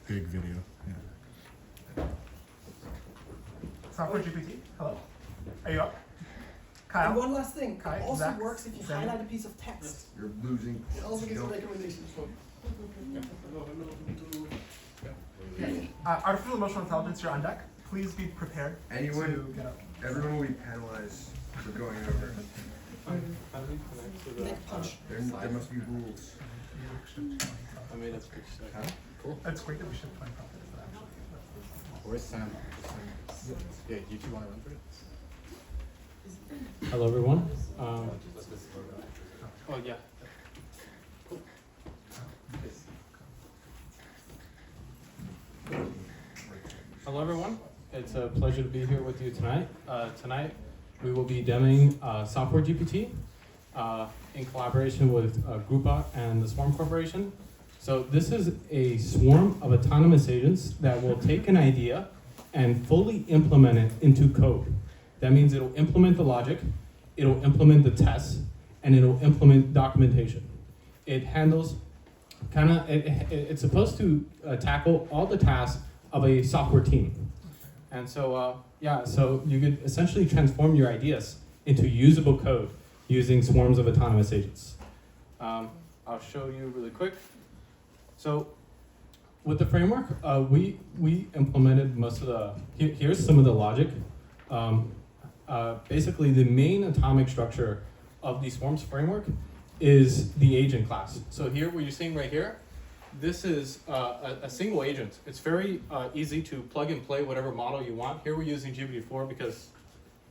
big video. Yeah. Software GPT, hello. Are you up? And Kyle? one last thing, Kai, it also Zach, works if you Sammy? highlight a piece of text. You're losing. It also gives you Don't- recommendations. Artificial emotional intelligence, you're on deck. Please be prepared Anyone- to get up. Everyone will be penalized for going over. Neck punch. There must be rules. I mean, that's pretty sick. Huh? Cool. It's great that we should find profit, but actually, Where's Sam? Yeah, you two want to run through it? Hello, everyone. Oh, yeah. Hello, everyone. It's a pleasure to be here with you tonight. Tonight, we will be demoing Software GPT in collaboration with Groupbot and the Swarm Corporation. So this is a swarm of autonomous agents that will take an idea and fully implement it into code. That means it'll implement the logic, it'll implement the tests, and it'll implement documentation. It handles it's supposed to tackle all the tasks of a software team. And so, so you could essentially transform your ideas into usable code using swarms of autonomous agents. I'll show you really quick. So with the framework, we implemented most of the, here's some of the logic. Basically, the main atomic structure of the swarms framework is the agent class. So here, what you're seeing right here, this is a single agent. It's very easy to plug and play whatever model you want. Here we're using GPT-4 because,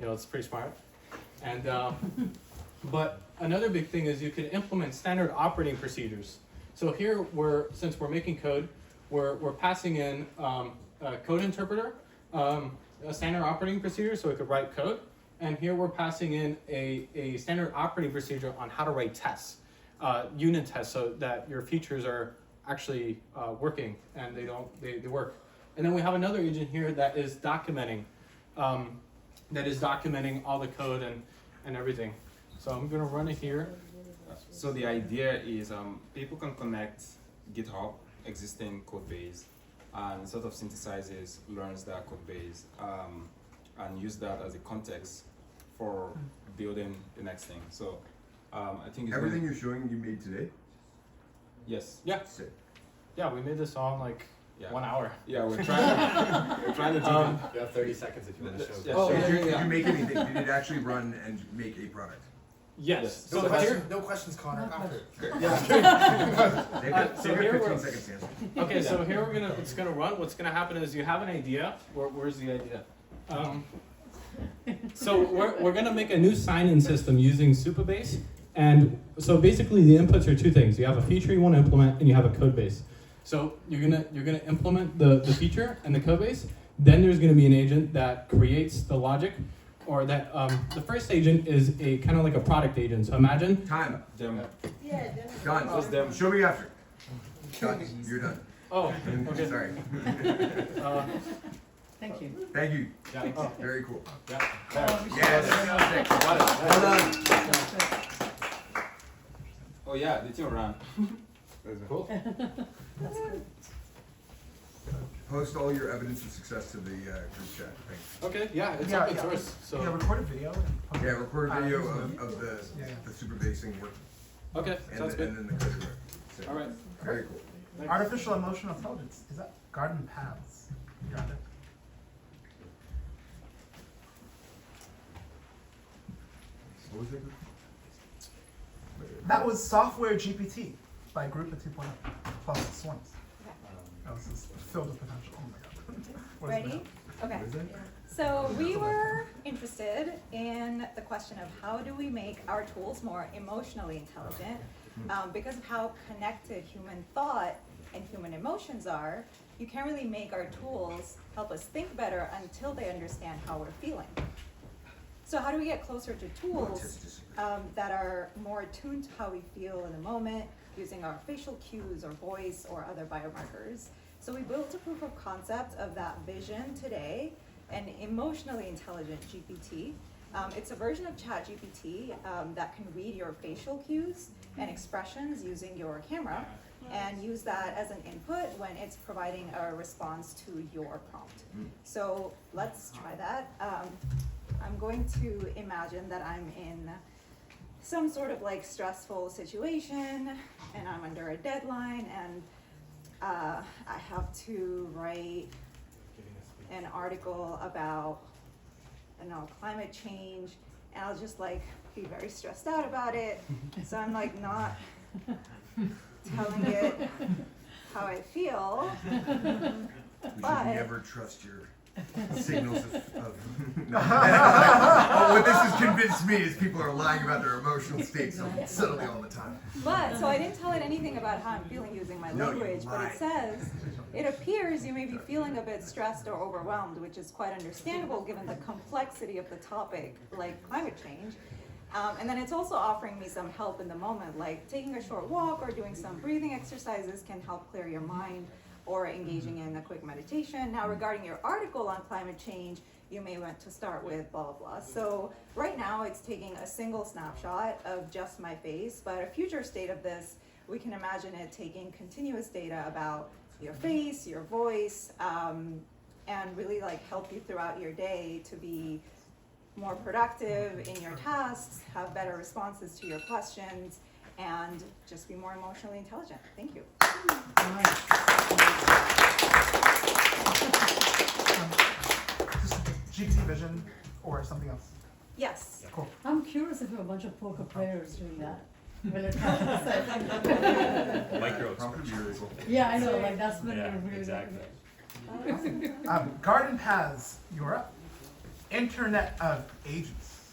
it's pretty smart. And but another big thing is you can implement standard operating procedures. So here, since we're making code, we're passing in a code interpreter, a standard operating procedure, so it could write code. And here we're passing in a standard operating procedure on how to write tests, unit tests, so that your features are actually working and they work. And then we have another agent here that is documenting all the code and everything. So I'm gonna run it here. So the idea is people can connect GitHub existing code base and sort of synthesizes, learns that code base, and use that as a context for building the next thing. So I think it's Everything you're showing you made today? yes. Yeah, Sick. yeah, we made this all in like Yeah. 1 hour. Yeah, we're trying to do that. You have 30 seconds if you want to show. Yeah, Oh, sure. did you make anything? Did it actually run and make a product? Yes. Yes. So here, No questions, Connor. After. They've got, so they've got here 15 we're- seconds to answer. okay, so here it's gonna run. What's gonna happen is you have an idea. Where's the idea? So we're gonna make a new sign-in system using Supabase, and so basically the inputs are two things. You have a feature you want to implement, and you have a code base. So you're gonna implement the feature and the code base. Then there's gonna be an agent that creates the logic, or that the first agent is a kind of like a product agent. So imagine. Time. Demo. Done. Just them. Show me after. Done. You're done. Oh, okay. Sorry. Thank you. Thank you. Yeah. Oh, Very cool. yeah. Yes. Sick. Got it. Well done. Oh yeah, the team ran. Cool. Post all your evidence of success to the group chat. Thanks. Okay. Yeah, it's Yeah, open yeah. source. So Yeah, record a video. And post Yeah, it. record a video Zoom. of the Yeah. the super basing work okay, and, sounds the, good. and then the code work. Sick. All right. Very cool. Thanks. Artificial emotional intelligence, is that garden paths? You're on deck. What was that? That was Software GPT by Group of 2.0 plus Swarms. That was just filled with potential. Oh my god. What is Ready? Okay. What is that? So we were interested in the question of how do we make our tools more emotionally intelligent? Because of how connected human thought and human emotions are, you can't really make our tools help us think better until they understand how we're feeling. So how do we get closer to tools that are more attuned to how we feel in the moment, using our facial cues or voice or other biomarkers? So we built a proof of concept of that vision today, an emotionally intelligent GPT. It's a version of ChatGPT that can read your facial cues and expressions using your camera. and use that as an input when it's providing a response to your prompt. So let's try that. I'm going to imagine that I'm in some sort of like stressful situation and I'm under a deadline and I have to write an article about, I don't know, climate change, and I'll just like be very stressed out about it. So I'm like not telling it how I feel. We should But- never trust your signals of no. What this has convinced me is people are lying about their emotional states so subtly all the time. But, so I didn't tell it anything about how I'm feeling using my No, you language, but lied. it says, it appears you may be feeling a bit stressed or overwhelmed, which is quite understandable given the complexity of the topic, like climate change. And then it's also offering me some help in the moment, like taking a short walk or doing some breathing exercises can help clear your mind, or engaging in a quick meditation. Now, regarding your article on climate change, you may want to start with blah, blah, blah. So right now it's taking a single snapshot of just my face, but a future state of this, we can imagine it taking continuous data about your face, your voice, and really like help you throughout your day to be more productive in your tasks, have better responses to your questions, and just be more emotionally intelligent. Thank you. Just GPT Vision or something else. Yes. Cool. I'm curious if you have a bunch of poker players doing that. When it comes to Micro Prompt would be really cool. yeah, I know, like that's when Yeah, you're really exactly. Garden has Europe. Internet of Agents.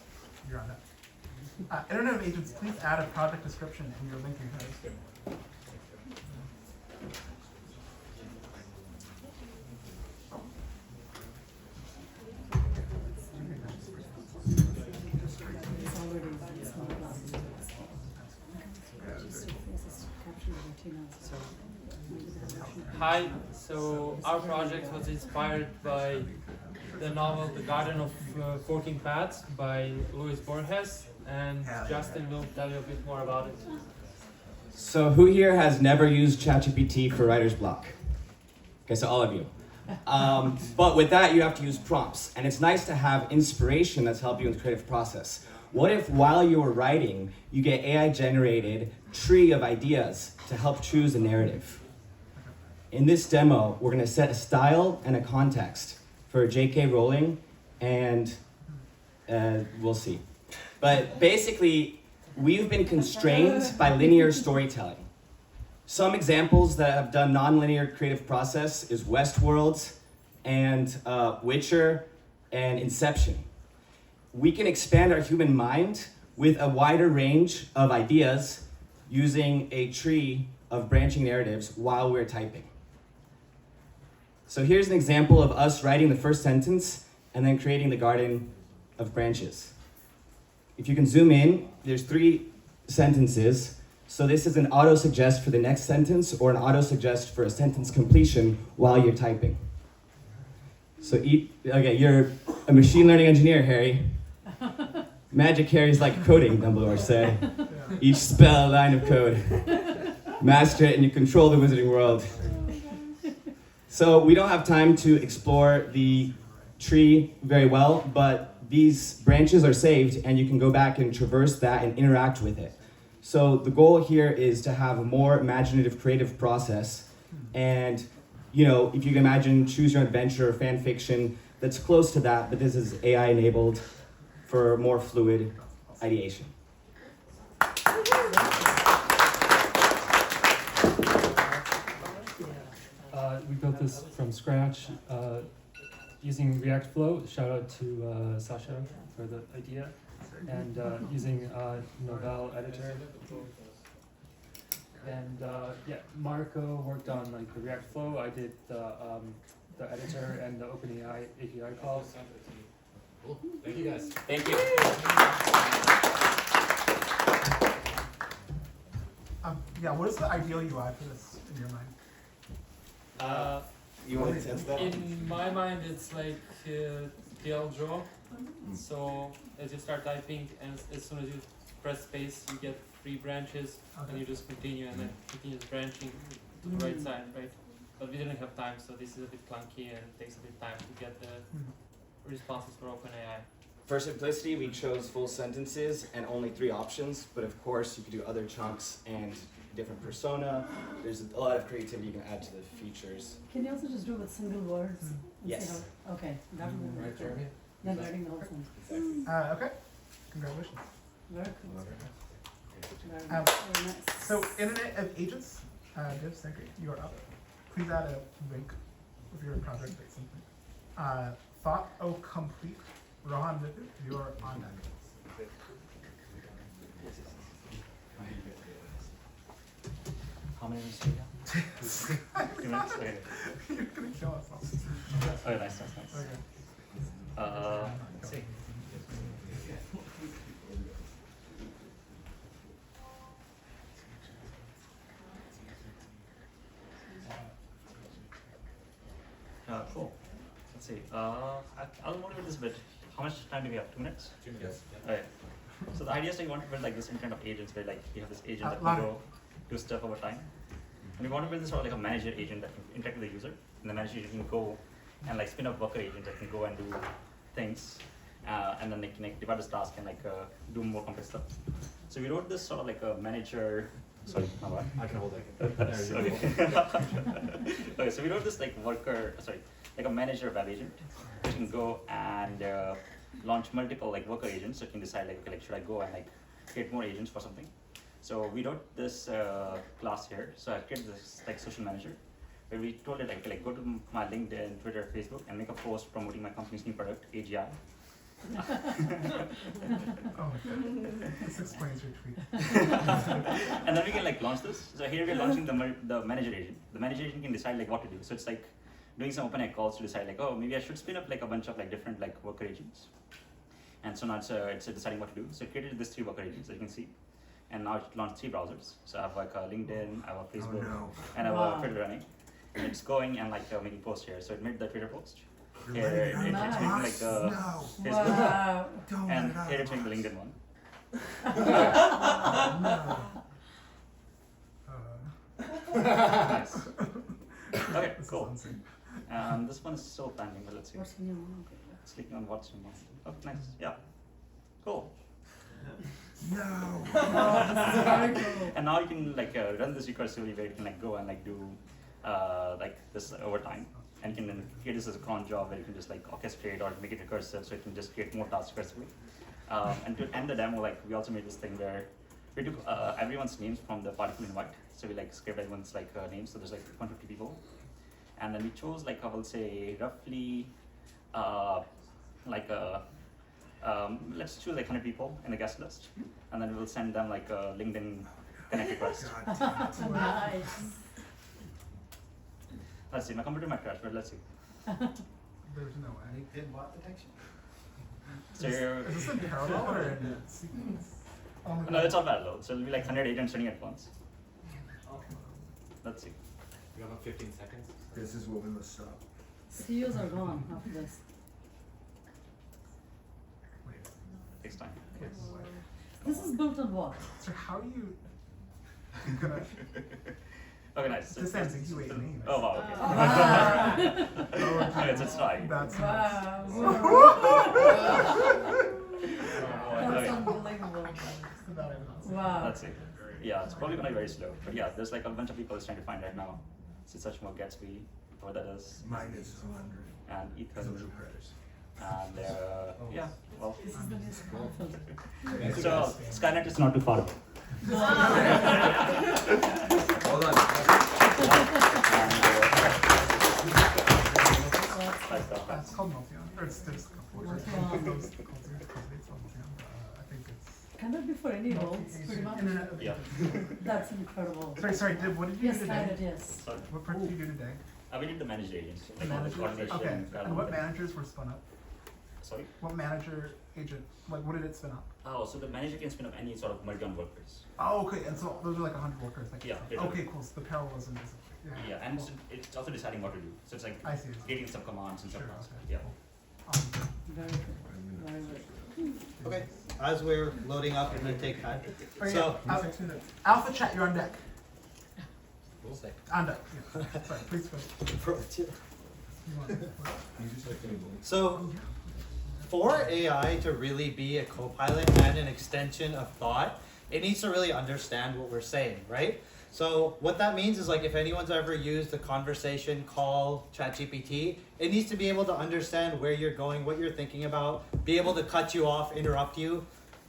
You're on that. Internet of Agents, please add a project description in your linking post. It's already it's not glasses. This is capturing the routine also. Hi, so our project was inspired by the novel The Garden of Forking Paths by Luis Borges, and Justin will tell you a bit more about it. So who here has never used ChatGPT for writer's block? Okay, so all of you. But with that, you have to use prompts, and it's nice to have inspiration that's helping you in the creative process. What if while you were writing, you get AI-generated tree of ideas to help choose a narrative? In this demo, we're gonna set a style and a context for J.K. Rowling, and we'll see. But basically, we've been constrained by linear storytelling. Some examples that have done non-linear creative process is Westworld and Witcher and Inception. We can expand our human mind with a wider range of ideas using a tree of branching narratives while we're typing. So here's an example of us writing the first sentence and then creating the garden of branches. If you can zoom in, there's 3 sentences. So this is an auto-suggest for the next sentence or an auto-suggest for a sentence completion while you're typing. So okay, you're a machine learning engineer, Harry. Magic Harry's like coding, Dumbledore said. Each spell a line of code. Master it and you control the wizarding world. So we don't have time to explore the tree very well, but these branches are saved and you can go back and traverse that and interact with it. So the goal here is to have a more imaginative, creative process. And, you know, if you can imagine choose your adventure or fan fiction that's close to that, but this is AI enabled for more fluid ideation. We built this from scratch using React Flow. Shout out to Sasha for the idea, and using Novell editor. And yeah, Marco worked on like the React Flow. I did the editor and the OpenAI API calls. Cool. Thank you guys. Thank you. Yeah, what is the ideal UI for this in your mind? You want to test that? In my mind, it's like DL draw. So as you start typing, and as soon as you press space, you get 3 branches, and Okay. you just continue and then continues branching to the right side, right? But we didn't have time, so this is a bit clunky and it takes a bit of time to get the responses for OpenAI. For simplicity, we chose full sentences and only 3 options, but of course you could do other chunks and different persona. There's a lot of creativity you can add to the features. Can you also just do it with single words? Yes. Instead of- Okay, that would be Right, cool. Jeremy? Then writing the whole thing. Okay. Congratulations. Very cool. Very, Um, very nice. So, Internet of Agents, Div Secret, you are up. Please add a link with your project or something. Thought O Complete, Rohan Vidhu, you are on deck. How many minutes do we have? 2 minutes? Okay. You're gonna kill us all. Okay, nice. Okay. Let's see. Cool. Let's see. I'll motivate this bit. How much time do we have? 2 minutes? 2 minutes. Okay. So the idea is that you want to build like this kind of agents where like you have this agent that Louder. can go do stuff over time. And we want to build this sort of like a manager agent that can interact with the user. And the manager agent can go and like spin up worker agents that can go and do things. And then they can like divide this task and like do more complex stuff. So we wrote this sort of like a manager. Sorry, my bad. I can hold it. Okay. Okay, so we wrote this like like a manager web agent, which can go and launch multiple like worker agents. So it can decide like, okay, like should I go and like create more agents for something? So we wrote this class here. So I created this like social manager, where we told it like go to my LinkedIn, Twitter, Facebook, and make a post promoting my company's new product, AGI. Oh, this explains your tweet. And then we can like launch this. So here we're launching the manager agent. The manager agent can decide like what to do. So it's like doing some OpenAI calls to decide like, oh, maybe I should spin up like a bunch of like different like worker agents. And so now it's deciding what to do. So it created this 3 worker agents that you can see. And now it launched 3 browsers. So I have like a LinkedIn, I have a Facebook, and I have a Twitter running. And it's going and like making posts here. So it made the Twitter post. Here it's making like Facebook. Wow. And here it's making the LinkedIn one. Nice. Okay, cool. This one is still pending, but let's see. What's in your mouth? It's clicking on what's in my. Oh, nice. Yeah. Cool. No. Very cool. And now you can like run this recursively, where you can like go and like do like this over time, and you can then create this as a cron job where you can just like orchestrate or make it recursive, so you can just create more tasks recursively. And to end the demo, like we also made this thing where we took everyone's names from the particle invite. So we like scraped everyone's like names. So there's like 150 people, and then we chose like I will say roughly let's choose like 100 people in the guest list, and then we will send them like a LinkedIn connect request. Nice. Let's see, my computer might crash, but let's see. There's no way. LinkedIn bot detection. So Is this in parallel or in sequence? Oh my no, God. it's all parallel. So it'll be like 100 agents running at once. Let's see. We have about 15 seconds. This is what we must stop. CEOs are gone after this. Takes time. This is built on what? So how are you gonna Okay, nice. So disambiguate names? Oh wow. Okay. Wow. Okay, so it's trying. That's Wow. That's Okay. unbelievable. nuts. Wow. Let's see. Yeah, it's probably gonna be very slow. But yeah, there's like a bunch of people trying to find right now. So such more Gatsby, what that is, Mine is 100. and Ethan, Social credits. and yeah, well. This is the new Scarfield. So Skynet is not too far away. Hold on. It's called Multion, or it's just I think it's. Can that be for any roles, pretty much? Internet of Yeah. That's incredible. Sorry, Dib, what did you Yes, do kind today? of, yes. Sorry. What part did you do today? We did the manager agents, The like all the managers? coordination. Okay, and what managers were spun up? Sorry. What manager agent, like what did it spin up? Oh, so the manager can spin up any sort of merge on workers. Oh, okay, and so those are like 100 workers. Like, Yeah, yeah. okay, cool, so the parallelism is, Yeah, and it's also deciding what to do. So it's like I see. creating some commands and Sure, some tasks. okay. Yeah. Awesome. Very good. Very good. Okay. as we're loading up, I'm gonna take time. Oh, yeah. So, Alpha Chat, you're on deck. On deck. Yeah. Sorry, please go. So, for AI to really be a co-pilot and an extension of thought, it needs to really understand what we're saying, right? So what that means is, like, if anyone's ever used the conversation call ChatGPT, it needs to be able to understand where you're going, what you're thinking about, be able to cut you off, interrupt you.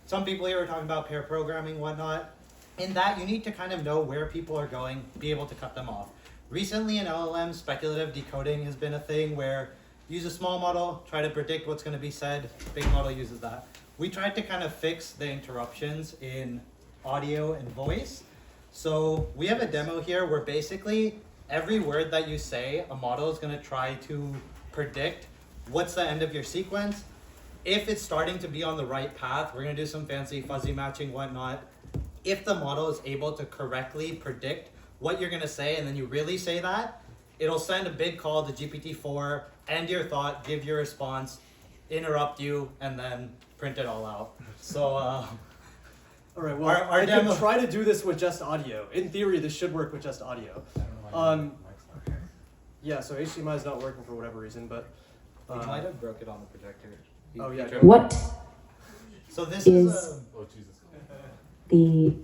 Some people here are talking about pair programming, whatnot. In that, you need to kind of know where people are going, be able to cut them off. Recently in LLM, speculative decoding has been a thing where use a small model, try to predict what's going to be said, big model uses that. We tried to kind of fix the interruptions in audio and voice. So we have a demo here where basically every word that you say, a model is going to try to predict what's the end of your sequence. If it's starting to be on the right path, we're going to do some fancy fuzzy matching, whatnot. If the model is able to correctly predict what you're going to say and then you really say that, it'll send a big call to GPT-4, end your thought, give your response, interrupt you, and then print it all out. So, all right, well, our I demo could try to do this with just audio. In theory, this should work with just audio. Yeah, so HDMI is not working for whatever reason, but... You might have broke it on the projector. Oh, yeah. What So this is the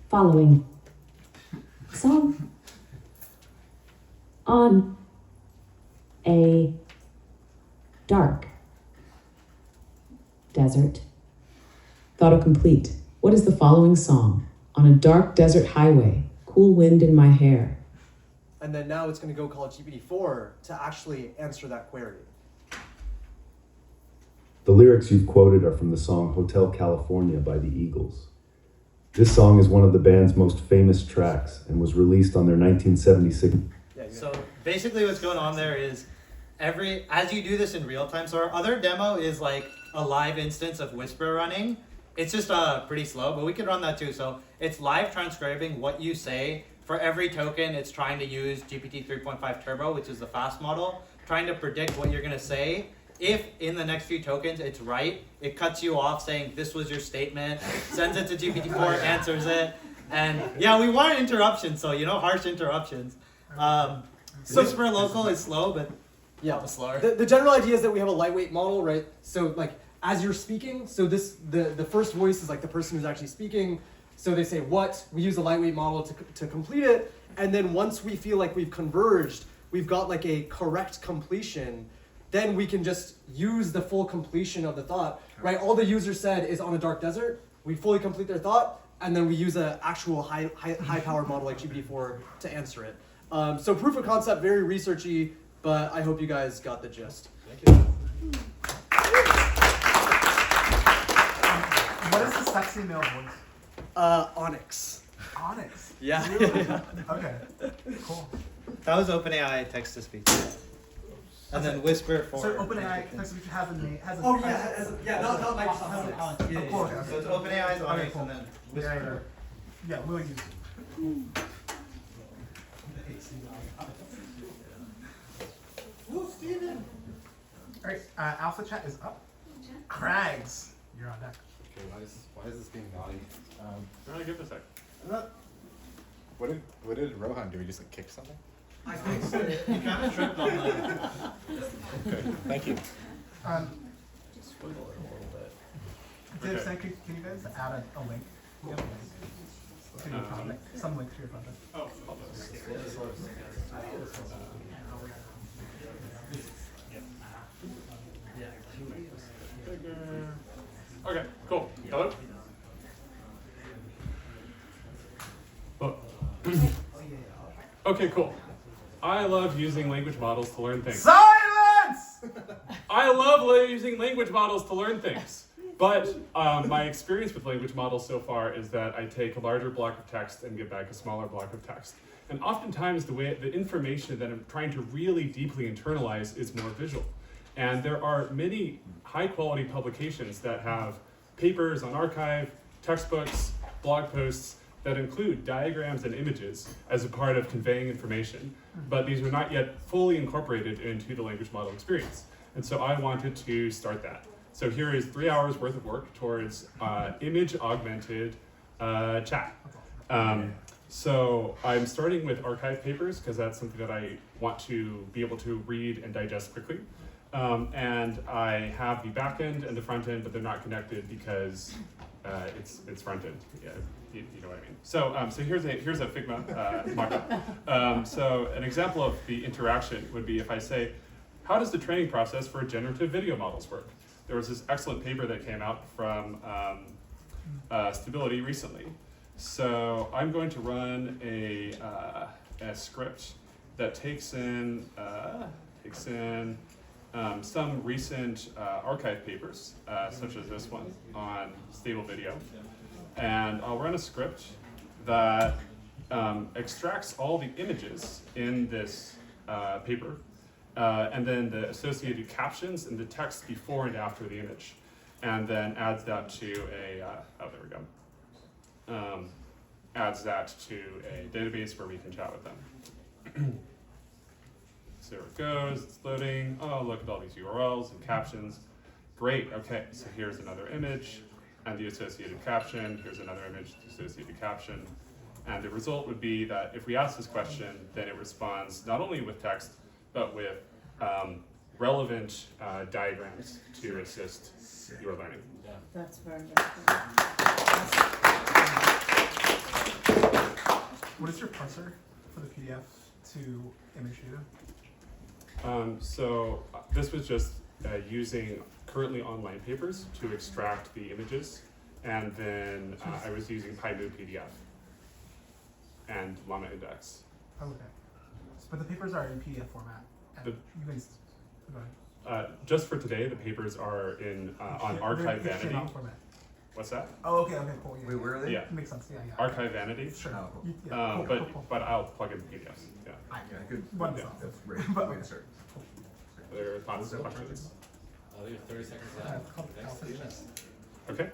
following song on a dark desert? Autocomplete. What is the following song? On a dark desert highway, cool wind in my hair. And then now it's going to go call GPT-4 to actually answer that query. The lyrics you've quoted are from the song Hotel California by the Eagles. This song is one of the band's most famous tracks and was released on their 1976. So basically what's going on there is as you do this in real time, so our other demo is like a live instance of Whisper running. It's just pretty slow, but we could run that too. So it's live transcribing what you say. For every token, it's trying to use GPT 3.5 Turbo, which is the fast model, trying to predict what you're going to say. If in the next few tokens it's right, it cuts you off saying this was your statement, sends it to GPT-4, answers it. And yeah, we want interruptions, so harsh interruptions. Whisper local is slow, but yeah, slower. The general idea is that we have a lightweight model, right? So like as you're speaking, so the first voice is like the person who's actually speaking. So they say what, we use a lightweight model to complete it, and then once we feel like we've converged, we've got like a correct completion, then we can just use the full completion of the thought, right? All the user said is on a dark desert, we fully complete their thought, and then we use an actual high powered model like GPT-4 to answer it. So proof of concept, very researchy, but I hope you guys got the gist. Thank you. What is the sexy male voice? Onyx. Onyx? Yeah. Really? Okay, cool. That was OpenAI text-to-speech. And then Whisper for... So OpenAI text-to-speech has a name. Oh, yeah, not Microsoft. Onyx. Of course. So it's OpenAI's Onyx cool. and then Whisper. Yeah, we'll use it. Woo, Steven! Alright, Alpha Chat is up. Crags, you're on deck. Okay, why is this being naughty? Give it a sec. What did Rohan do? He just kick something? I fixed it. You kind of tripped on that. Okay, thank you. Just wiggle it a little bit. Dave, can you guys add a link? You have a link to your project. Some link to your project. Oh, okay, cool. Hello? Oh. Okay, cool. I love using language models to learn things. Silence! I love using language models to learn things. But my experience with language models so far is that I take a larger block of text and give back a smaller block of text. And oftentimes the information that I'm trying to really deeply internalize is more visual. And there are many high quality publications that have papers on archive, textbooks, blog posts that include diagrams and images as a part of conveying information, but these are not yet fully incorporated into the language model experience. And so I wanted to start that. So here is 3 hours worth of work towards image augmented chat. So I'm starting with archive papers because that's something that I want to be able to read and digest quickly. And I have the back end and the front end, but they're not connected because it's front end. Yeah, you know what I mean. So so here's a Figma mockup. So an example of the interaction would be if I say, how does the training process for generative video models work? There was this excellent paper that came out from Stability recently. So I'm going to run a script that takes in some recent archive papers, such as this one on stable video. And I'll run a script that extracts all the images in this paper, and then the associated captions and the text before and after the image, and then adds that to a, oh, there we go. Adds that to a database where we can chat with them. So there it goes, it's loading. Oh, look at all these URLs and captions. Great, okay, so here's another image and the associated caption. Here's another image, the associated caption. And the result would be that if we ask this question, then it responds not only with text, but with relevant diagrams to assist your learning. That's very good. What is your parser for the PDF to image data? So this was just using currently online papers to extract the images, and then I was using PyMu PDF and Llama Index. Okay. But the papers are in PDF format. And The- you guys, go ahead. Just for today, the papers are in on Archive They're Vanity. HTML format. What's that? Oh, okay, cool. Yeah, Wait, where are they? Yeah. Makes sense. Yeah. Archive Vanity. Sure. Oh, cool. Yeah, cool, but cool, cool. but I'll plug in PDFs. Yeah. Yeah, good. One Yeah. song. That's great. But- Way to start. There are thoughts and questions. I'll leave 30 seconds Yeah, left. couple- Thanks. Okay.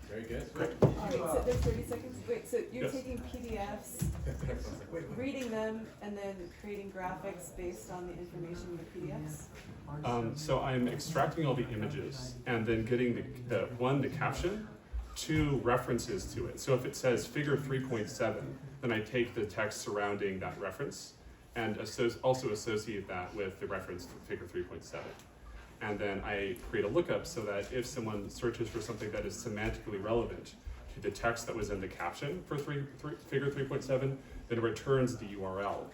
Very good. Great. Wait, so there's 30 seconds? Wait, so you're Yes. taking PDFs, reading them, and then creating graphics based on the information in the PDFs? So I'm extracting all the images and then getting the caption, 2 references to it. So if it says figure 3.7, then I take the text surrounding that reference and also associate that with the reference to figure 3.7. And then I create a lookup so that if someone searches for something that is semantically relevant to the text that was in the caption for figure 3.7, then it returns the URL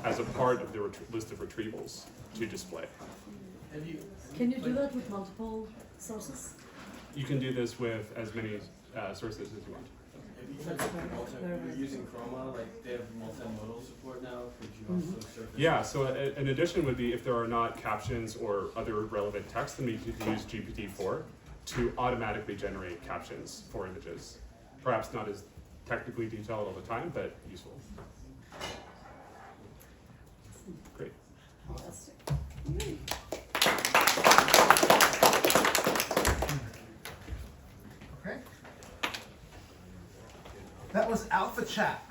as a part of the list of retrievals to display. Can you do that with multiple sources? You can do this with as many sources as you want. Very You're using Chroma, like they have multimodal support now. Could you also surface? Yeah, so an addition would be if there are not captions or other relevant text, then we could use GPT-4 to automatically generate captions for images. Perhaps not as technically detailed all the time, but useful. Great. Fantastic. Okay. That was Alpha Chat.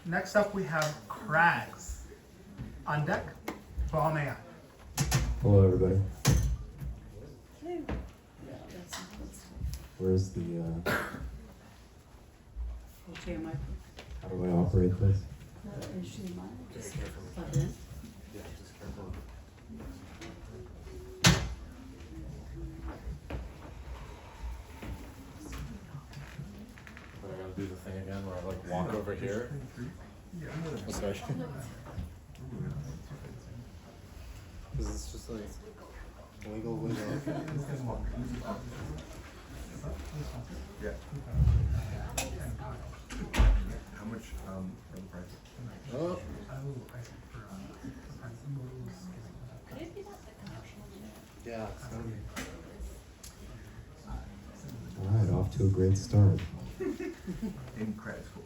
Next up, we have Crags. On deck, Bomb AI. Hello, everybody. Yeah, that's interesting. Where's the, HDMI. how do I operate this? HDMI. Just plug it in. Yeah, just careful. But I gotta do the thing again where I like walk over here. Yeah. Oh, sorry. This is just like wiggle, wiggle. Yeah. How much are the prices? Oh. Could it be that the connection? Yeah, it's gonna be. All right, off to a great start. In grad school.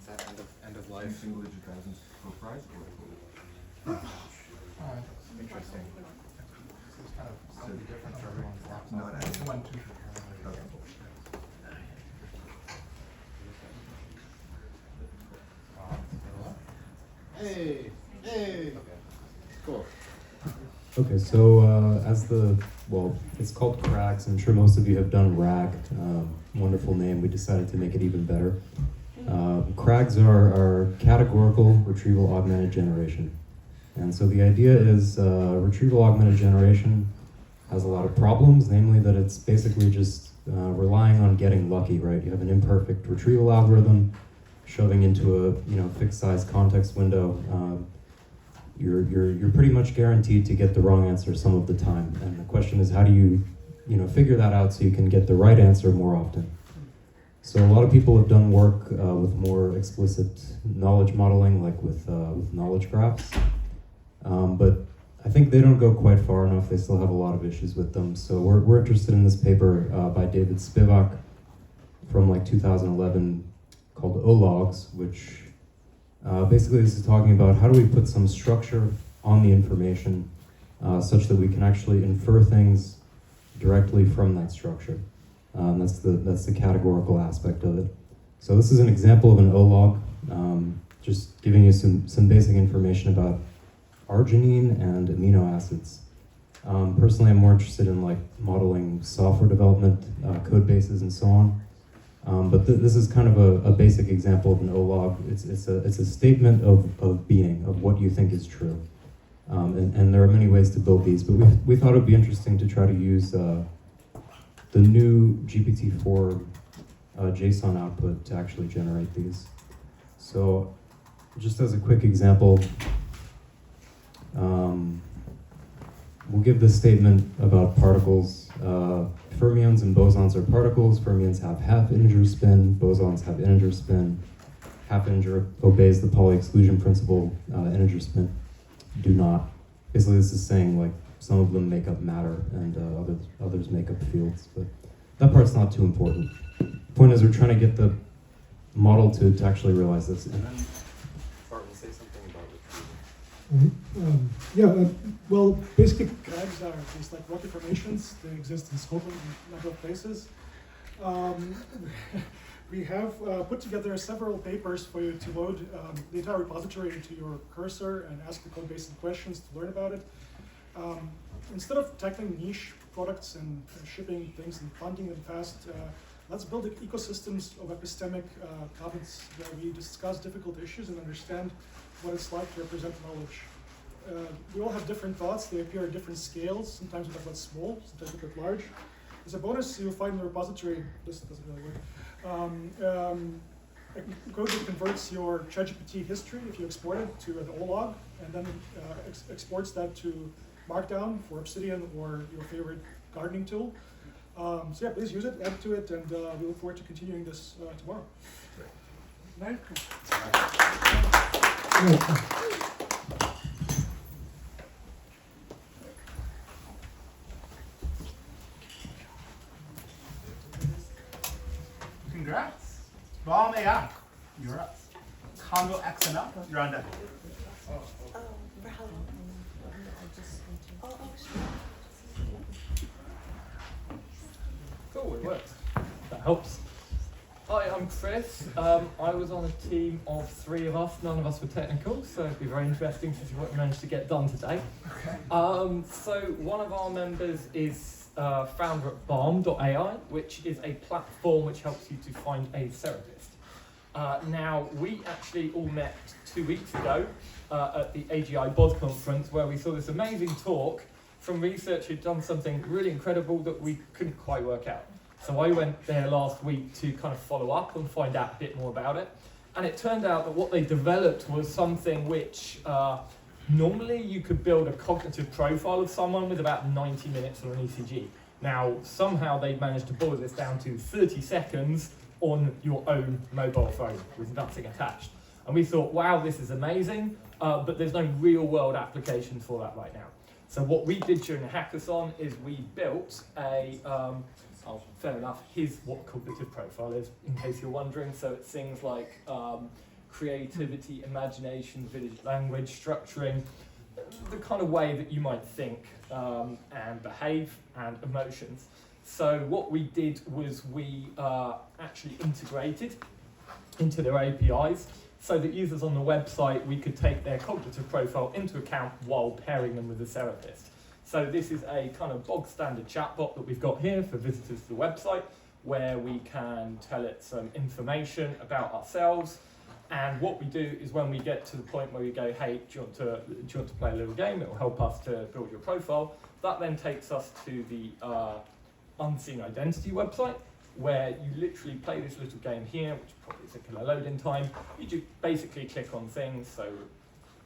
Is that end of Any life? single digit thousands for price or? Interesting. Slightly different for everyone's laptop. Not as- 1, 2, 3. Okay. Hey, hey. Cool. Okay, so it's called Crags. I'm sure most of you have done RAG. Wonderful name. We decided to make it even better. Crags are categorical retrieval augmented generation. And so the idea is retrieval augmented generation has a lot of problems, namely that it's basically just relying on getting lucky, right? You have an imperfect retrieval algorithm shoving into a fixed size context window. You're pretty much guaranteed to get the wrong answer some of the time. And the question is, how do you figure that out so you can get the right answer more often? So a lot of people have done work with more explicit knowledge modeling, like with knowledge graphs. But I think they don't go quite far enough. They still have a lot of issues with them. So we're interested in this paper by David Spivak from 2011 called OLOGs, which basically this is talking about how do we put some structure on the information such that we can actually infer things directly from that structure. That's the categorical aspect of it. So this is an example of an OLOG, just giving you some basic information about arginine and amino acids. Personally, I'm more interested in modeling software development, code bases, and so on. But this is kind of a basic example of an OLOG. It's a statement of being, of what you think is true. And there are many ways to build these, but we thought it would be interesting to try to use the new GPT-4 JSON output to actually generate these. So just as a quick example, we'll give this statement about particles. Fermions and bosons are particles. Fermions have half-integer spin. Bosons have integer spin. Half-integer obeys the Pauli exclusion principle. Integer spin do not. Basically, this is saying some of them make up matter and others make up fields. But that part's not too important. The point is we're trying to get the model to actually realize this. And then Barton, say something about it. Well, basically, crags are just like rocky formations. They exist in Scotland and a number of places. We have put together several papers for you to load the entire repository into your cursor and ask the code base questions to learn about it. Instead of tackling niche products and shipping things and funding them fast, let's build ecosystems of epistemic comments where we discuss difficult issues and understand what it's like to represent knowledge. We all have different thoughts. They appear at different scales. Sometimes we talk about small, sometimes we talk about large. As a bonus, you'll find in the repository, this doesn't really work, code that converts your ChatGPT history, if you export it, to an OLOG, and then exports that to Markdown for Obsidian or your favorite gardening tool. So yeah, please use it, add to it, and we look forward to continuing this tomorrow. Very cool. Congrats. Bomb AI. You're up. Congo XML. You're on deck. For how long? Cool, it works. That helps. Hi, I'm Chris. I was on a team of 3 of us. None of us were technical, so it'd be very interesting to see what we managed to get done today. Okay. So one of our members is founder at Balm.ai, which is a platform which helps you to find a therapist. Now, we actually all met 2 weeks ago at the AGI BOD conference, where we saw this amazing talk from research who'd done something really incredible that we couldn't quite work out. So I went there last week to kind of follow up and find out a bit more about it. And it turned out that what they developed was something which normally you could build a cognitive profile of someone with about 90 minutes on an ECG. Now, somehow they managed to boil this down to 30 seconds on your own mobile phone with nothing attached. And we thought, wow, this is amazing, but there's no real world application for that right now. So what we did during the hackathon is we built a, fair enough, here's what cognitive profile is, in case you're wondering. So it's things like creativity, imagination, village language, structuring, the kind of way that you might think and behave, and emotions. So what we did was we actually integrated into their APIs so that users on the website, we could take their cognitive profile into account while pairing them with a therapist. So this is a kind of bog standard chatbot that we've got here for visitors to the website, where we can tell it some information about ourselves. And what we do is when we get to the point where we go, hey, do you want to play a little game? It will help us to build your profile. That then takes us to the Unseen Identity website, where you literally play this little game here, which probably is a killer load-in time. You just basically click on things.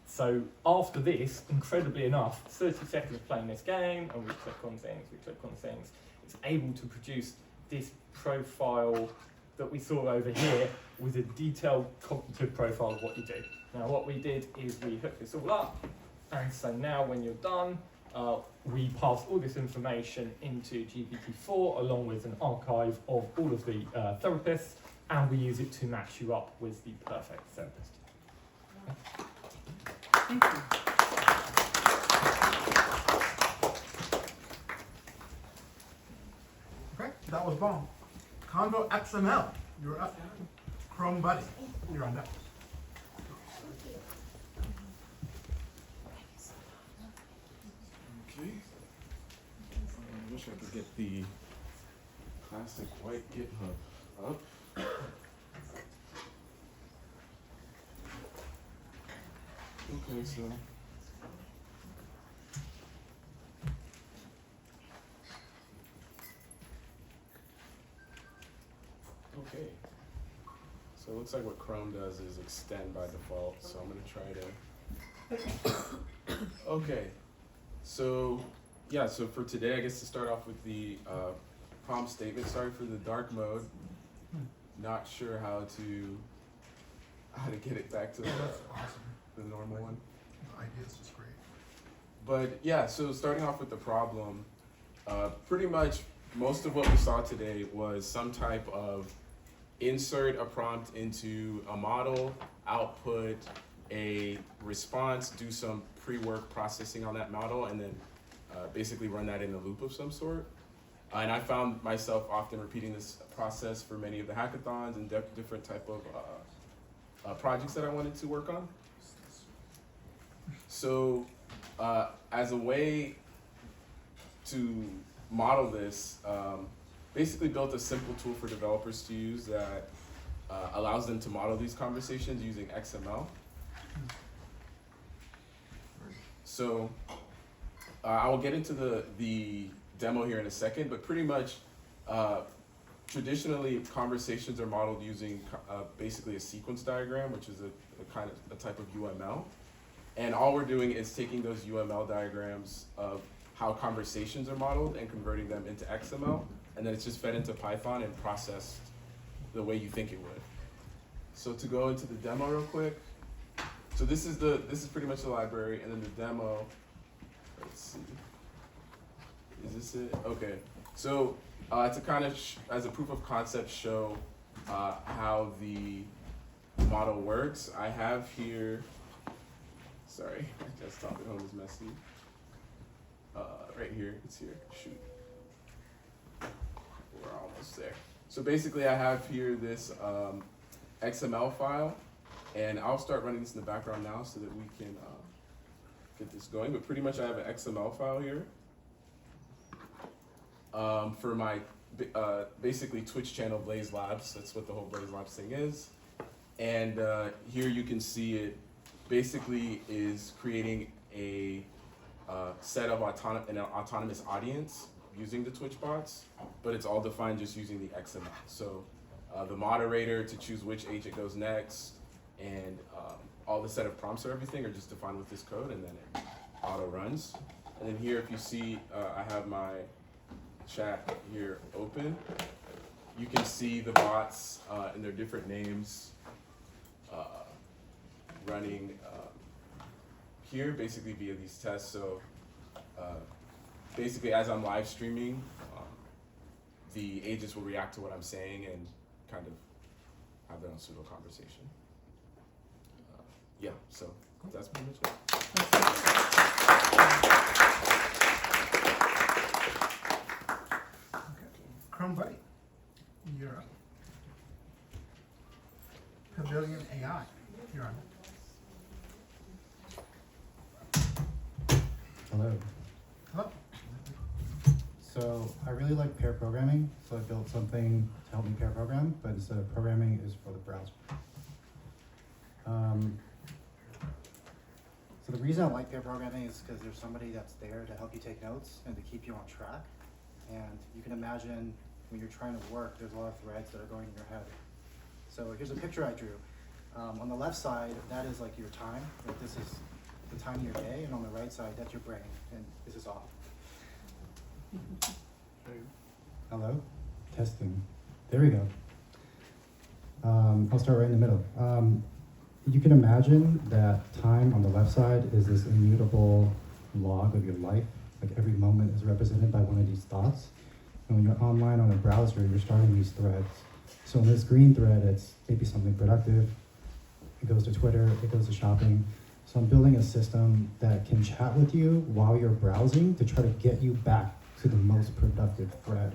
So after this, incredibly enough, 30 seconds of playing this game, and we click on things, it's able to produce this profile that we saw over here with a detailed cognitive profile of what you do. Now what we did is we hooked this all up, and so now when you're done, we pass all this information into GPT-4 along with an archive of all of the therapists, and we use it to match you up with the perfect therapist. Thank you. Okay, that was bomb. Convo XML, you're up. Chrome Buddy, you're on deck. Okay. I wish I could get the classic white GitHub up. Okay, so okay. So it looks like what Chrome does is extend by default, so I'm gonna try to okay. So yeah, so for today I guess to start off with the prompt statement. Sorry for the dark mode. Not sure how to get it back to the normal one. The idea is just great. But yeah, so starting off with the problem, pretty much most of what we saw today was some type of insert a prompt into a model, output a response, do some pre-work processing on that model, and then basically run that in a loop of some sort. And I found myself often repeating this process for many of the hackathons and different type of projects that I wanted to work on. So as a way to model this, basically built a simple tool for developers to use that allows them to model these conversations using XML. So I will get into the demo here in a second, but pretty much traditionally conversations are modeled using basically a sequence diagram, which is a type of UML. And all we're doing is taking those UML diagrams of how conversations are modeled and converting them into XML, and then it's just fed into Python and processed the way you think it would. So to go into the demo real quick, so this is pretty much the library, and then the demo. Let's see. Is this it? Okay. So to kind of as a proof of concept show how the model works, I have here. Sorry, my desktop at home is messy. Right here, it's here. Shoot. We're almost there. So basically I have here this XML file, and I'll start running this in the background now so that we can get this going. But pretty much I have an XML file here for my basically Twitch channel Blaze Labs. That's what the whole Blaze Labs thing is. And here you can see it basically is creating a set of an autonomous audience using the Twitch bots, but it's all defined just using the XML. So the moderator to choose which agent goes next, and all the set of prompts or everything are just defined with this code, and then it auto runs. And then here, if you see, I have my chat here open. You can see the bots and their different names running here, basically via these tests. So basically, as I'm live streaming, the agents will react to what I'm saying and kind of have their own pseudo conversation. Yeah, so that's pretty much it. Chrome Buddy, you're up. Pavilion AI. you're on. Hello. Hello. So I really like pair programming, so I built something to help me pair program, but instead of programming, is for the browser. So the reason I like pair programming is because there's somebody that's there to help you take notes and to keep you on track. And you can imagine when you're trying to work, there's a lot of threads that are going in your head. So here's a picture I drew. On the left side, that is like your time. Like this is the time of your day, and on the right side, that's your brain, and this is off. Hello? Testing. There we go. I'll start right in the middle. You can imagine that time on the left side is this immutable log of your life. Like every moment is represented by one of these dots. And when you're online on a browser, you're starting these threads. So in this green thread, it's maybe something productive. It goes to Twitter, it goes to shopping. So I'm building a system that can chat with you while you're browsing to try to get you back to the most productive thread.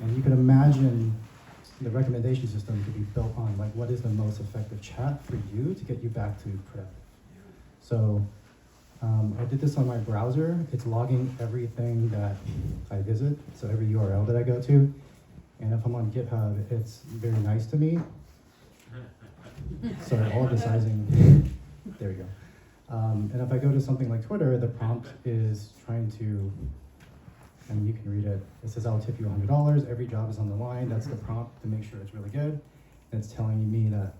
And you can imagine the recommendation system could be built on like what is the most effective chat for you to get you back to productive. So I did this on my browser. It's logging everything that I visit, so every URL that I go to. And if I'm on GitHub, it's very nice to me. Sorry, all of the sizing. There we go. And if I go to something like Twitter, the prompt is trying to, and you can read it. It says, I'll tip you $100. Every job is on the line. That's the prompt to make sure it's really good. And it's telling me that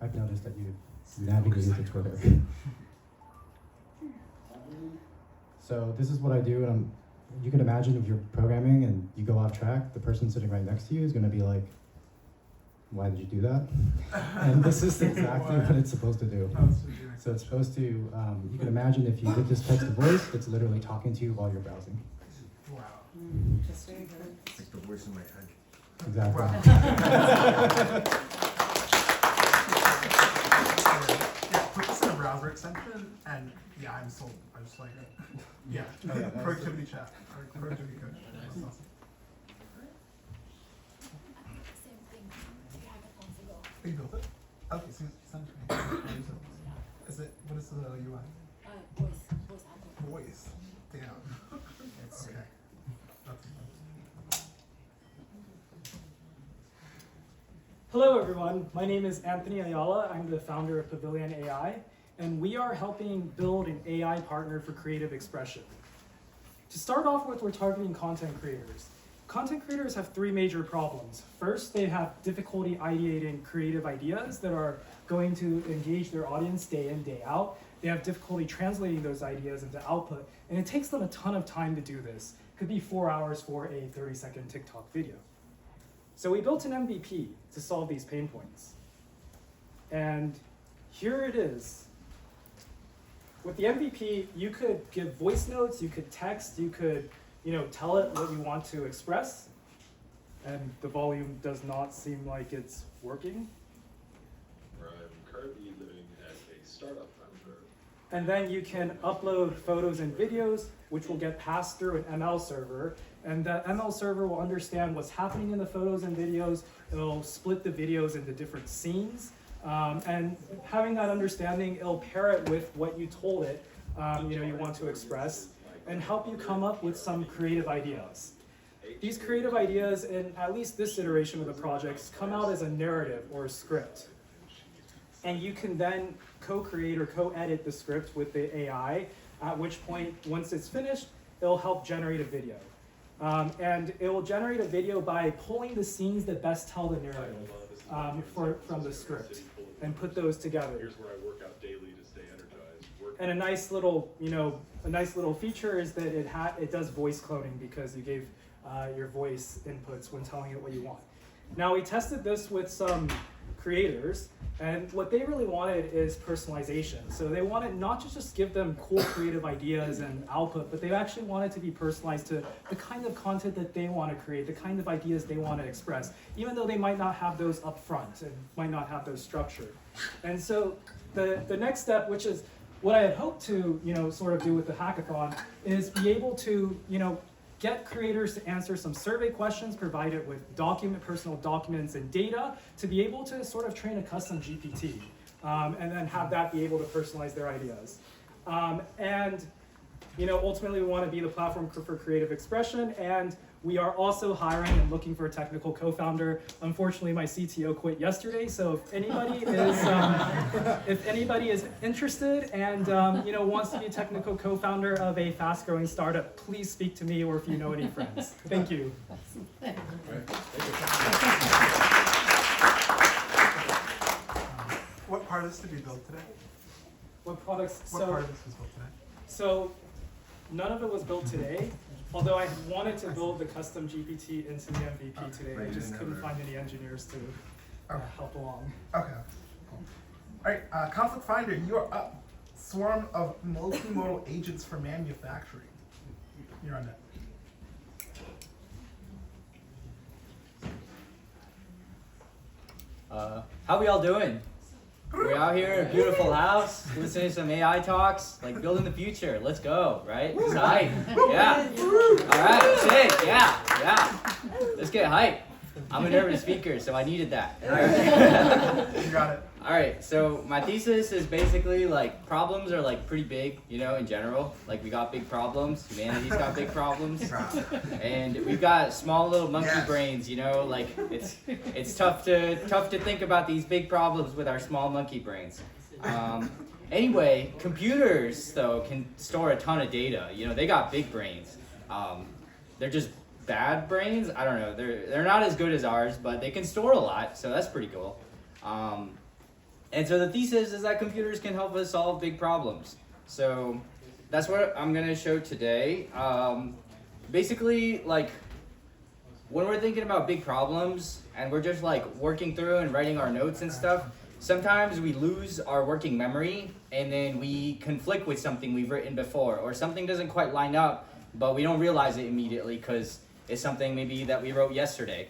I've noticed that you've navigated to Twitter. So this is what I do. And you can imagine if you're programming and you go off track, the person sitting right next to you is going to be like, why did you do that? And this is exactly what it's supposed to do. So it's supposed to, you can imagine if you did this text to voice, it's literally talking to you while you're browsing. Wow. That's very good. It's like the voice in my head. Exactly. Yeah, put this in a browser extension, and yeah, I'm sold. I just like it. Yeah, Oh, yeah, that's- productivity chat, or productivity coach. That's awesome. Oh, you built it? Okay, so send it to me. Is it, what is the UI? Voice. Damn. Okay. That's Hello everyone, my name is Anthony Ayala. I'm the founder of Pavilion AI, and we are helping build an AI partner for creative expression. To start off with, we're targeting content creators. Content creators have three major problems. First, they have difficulty ideating creative ideas that are going to engage their audience day in, day out. They have difficulty translating those ideas into output, and it takes them a ton of time to do this. It could be 4 hours for a 30-second TikTok video. So we built an MVP to solve these pain points. And here it is. With the MVP, you could give voice notes, you could text, you could tell it what you want to express, and the volume does not seem like it's working. I'm currently living at a startup founder. And then you can upload photos and videos, which will get passed through an ML server, and that ML server will understand what's happening in the photos and videos. It'll split the videos into different scenes, and having that understanding, it'll pair it with what you told it you want to express, and help you come up with some creative ideas. These creative ideas, in at least this iteration of the projects, come out as a narrative or a script. And you can then co-create or co-edit the script with the AI, at which point, once it's finished, it'll help generate a video. And it will generate a video by pulling the scenes that best tell the narrative from the script and put those together. Here's where I work out daily to stay energized. And a nice little feature is that it does voice cloning because you gave your voice inputs when telling it what you want. Now we tested this with some creators, and what they really wanted is personalization. So they wanted not to just give them cool creative ideas and output, but they actually wanted to be personalized to the kind of content that they want to create, the kind of ideas they want to express, even though they might not have those up front and might not have those structured. And so the next step, which is what I had hoped to sort of do with the hackathon, is be able to get creators to answer some survey questions provided with personal documents and data to be able to sort of train a custom GPT, and then have that be able to personalize their ideas. And ultimately we want to be the platform for creative expression, and we are also hiring and looking for a technical co-founder. Unfortunately, my CTO quit yesterday, so if anybody is interested and wants to be a technical co-founder of a fast-growing startup, please speak to me, or if you know any friends. Thank you. What part of this did you build today? What products? What part of this was built today? So none of it was built today. Although I wanted to build the custom GPT into the MVP today, I just couldn't find any engineers to help along. Okay. Cool. All right, Conflict Finder, you are up. Swarm of multimodal agents for manufacturing. You're on that. How we all doing? We're out here in a beautiful house, listening to some AI talks, like building the future. Let's go, right? It's hype. Yeah. All right, sick. Yeah. Let's get hype. I'm a nervous speaker, so I needed that. You got it. All right, so my thesis is basically like problems are like pretty big, in general. Like we got big problems, humanity's got big problems, and we've got small little monkey brains, like it's tough to think about these big problems with our small monkey brains. Anyway, computers though can store a ton of data. They got big brains. They're just bad brains. I don't know. They're not as good as ours, but they can store a lot, so that's pretty cool. And so the thesis is that computers can help us solve big problems. So that's what I'm gonna show today. Basically, like when we're thinking about big problems and we're just like working through and writing our notes and stuff, sometimes we lose our working memory and then we conflict with something we've written before, or something doesn't quite line up, but we don't realize it immediately because it's something maybe that we wrote yesterday.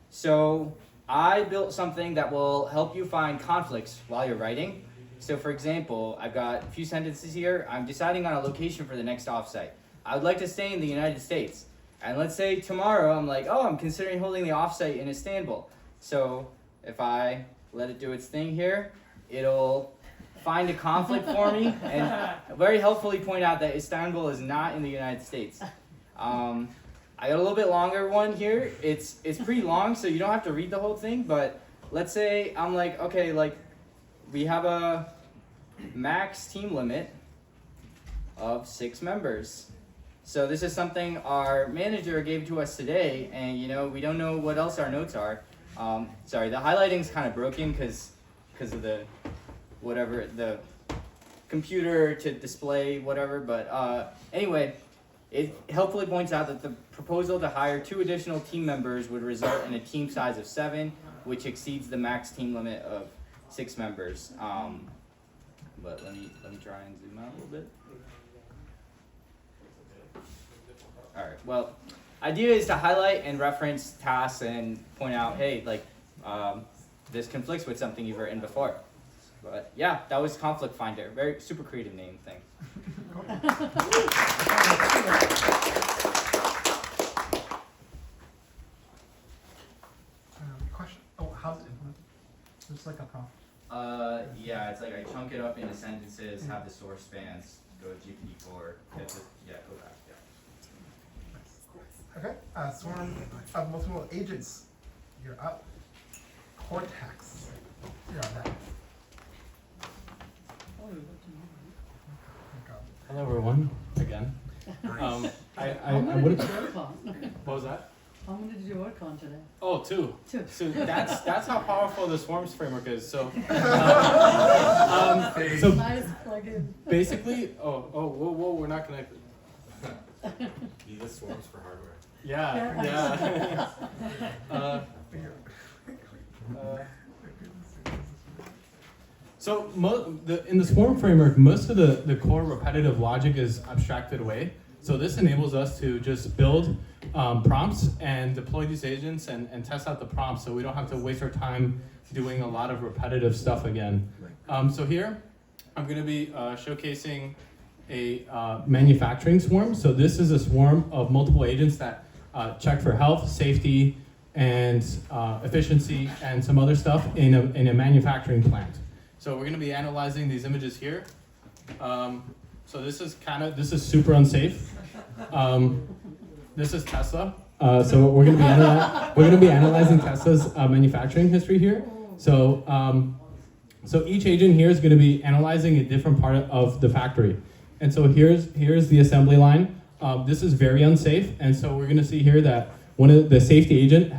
So I built something that will help you find conflicts while you're writing. So for example, I've got a few sentences here. I'm deciding on a location for the next offsite. I would like to stay in the United States. And let's say tomorrow I'm like, I'm considering holding the offsite in Istanbul. So if I let it do its thing here, it'll find a conflict for me and very helpfully point out that Istanbul is not in the United States. I got a little bit longer one here. It's pretty long, so you don't have to read the whole thing, but let's say I'm like, okay, like we have a max team limit of 6 members. So this is something our manager gave to us today, and we don't know what else our notes are. Sorry, the highlighting's kind of broken because of the computer to display whatever, but anyway, it helpfully points out that the proposal to hire 2 additional team members would result in a team size of 7, which exceeds the max team limit of 6 members. But let me try and zoom out a little bit. All right. Well, idea is to highlight and reference tasks and point out, hey, like this conflicts with something you've written before. But yeah, that was Conflict Finder. Very super creative name thing. Question. Oh, how's it implemented? Just like a prompt. Yeah, it's like I chunk it up into sentences, have the source spans, go to GPT-4, go back. Okay. Swarm of multiple agents. You're up. Cortex. You're on that. Hello everyone, again. I would have. What was that? How many did you work on today? Oh, 2. 2. So that's how powerful the Swarms framework is. So, Nice plug-in. Basically, whoa, we're not connected. Use the Swarms for hardware. Yeah. So in the Swarm framework, most of the core repetitive logic is abstracted away. So this enables us to just build prompts and deploy these agents and test out the prompts, so we don't have to waste our time doing a lot of repetitive stuff again. So here, I'm going to be showcasing a manufacturing swarm. So this is a swarm of multiple agents that check for health, safety, and efficiency, and some other stuff in a manufacturing plant. So we're going to be analyzing these images here. So this is super unsafe. This is Tesla. So we're going to be analyzing Tesla's manufacturing history here. So so each agent here is going to be analyzing a different part of the factory. And so here's the assembly line. This is very unsafe, and so we're going to see here that one of the safety agent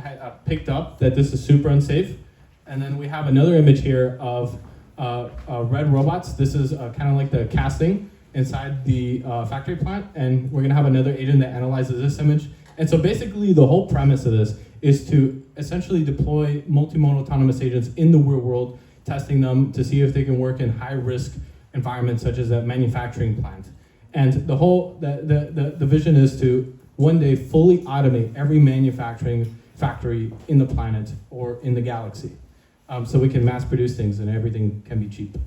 picked up that this is super unsafe. And then we have another image here of red robots. This is kind of like the casting inside the factory plant, and we're going to have another agent that analyzes this image. And so basically the whole premise of this is to essentially deploy multimodal autonomous agents in the real world, testing them to see if they can work in high-risk environments such as a manufacturing plant. And the whole the vision is to one day fully automate every manufacturing factory in the planet or in the galaxy, so we can mass produce things and everything can be cheap.